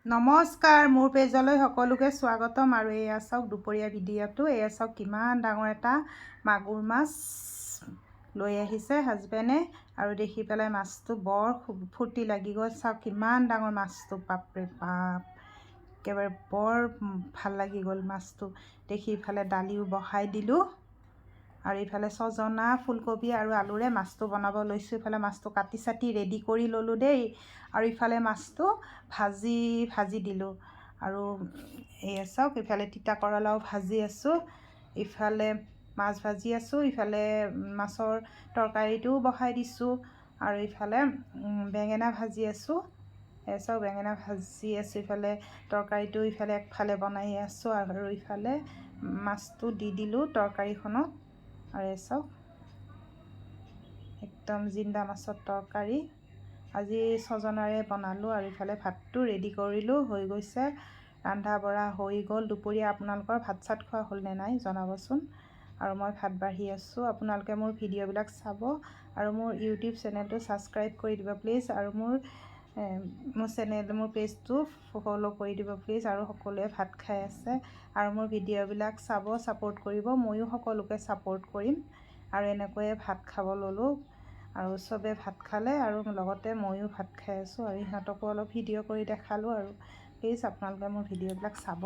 নমস্কাৰ, মোৰ পেজলৈ সকলোকে স্বাগতম। আৰু এয়া চাওক দুপৰীয়া ভিডিঅ'টো। এয়া চাওক কিমান ডাঙৰ এটা মাগুৰ মাছ লৈ আহিছে হাজবেণ্ডে, আৰু দেখি পেলাই মাছটো বৰ ফূৰ্তি লাগি গ'ল। চাওক কিমান ডাঙৰ মাছটো, বাপৰে বাপ, একেবাৰে বৰ ভাল লাগি গ'ল মাছটো দেখি। ইফালে দালিও বহাই দিলোঁ, আৰু ইফালে ছজনা, ফুলকবি আৰু আলুৰে মাছটো বনাব লৈছোঁ। ইফালে মাছটো কাটি চাটি ৰেডি কৰি ল'লোঁ দেই, আৰু ইফালে মাছটো ভাজি দিলোঁ। আৰু এয়া চাওক ইফালে তিতা কেৰেলাও ভাজি আছোঁ, ইফালে মাছ ভাজি আছোঁ, ইফালে মাছৰ তৰকাৰীটোও বহাই দিছোঁ, আৰু ইফালে বেঙেনা ভাজি আছোঁ। এয়া চাওক বেঙেনা ভাজি আছোঁ, ইফালে তৰকাৰীটো ইফালে একফালে বনাই আছোঁ, আৰু ইফালে মাছটো দি দিলোঁ তৰকাৰীখনত। আৰু এয়া চাওক একদম জিন্দা মাছৰ তৰকাৰী আজি ছজনাৰে বনালোঁ, আৰু ইফালে ভাতটো ৰেডি কৰিলোঁ, হৈ গৈছে, ৰন্ধা বঢ়া হৈ গ'ল। দুপৰীয়া আপোনালোকৰ ভাত চাত খোৱা হ'লনে নাই জনাবচোন। আৰু মই ভাত বাঢ়ি আছোঁ, আপোনালোকে মোৰ ভিডিঅ'বিলাক চাব, আৰু মোৰ ইউটিউব চেনেলটো ছাবস্ক্ৰাইব কৰি দিব প্লিজ, আৰু মোৰ পেজটো ফ'ল' কৰি দিব প্লিজ। আৰু সকলোৱে ভাত খাই আছে, আৰু মোৰ ভিডিঅ'বিলাক চাব, ছাপোৰ্ট কৰিব, ময়ো সকলোকে ছাপোৰ্ট কৰিম। আৰু এনেকৈয়ে ভাত খাব ল'লোঁ, আৰু চবে ভাত খালে, আৰু লগতে ময়ো ভাত খাই আছোঁ, আৰু সিহঁতকো অলপ ভিডিঅ' কৰি দেখালোঁ। আৰু প্লিজ আপোনালোকে মোৰ ভিডিঅ'বিলাক চাব।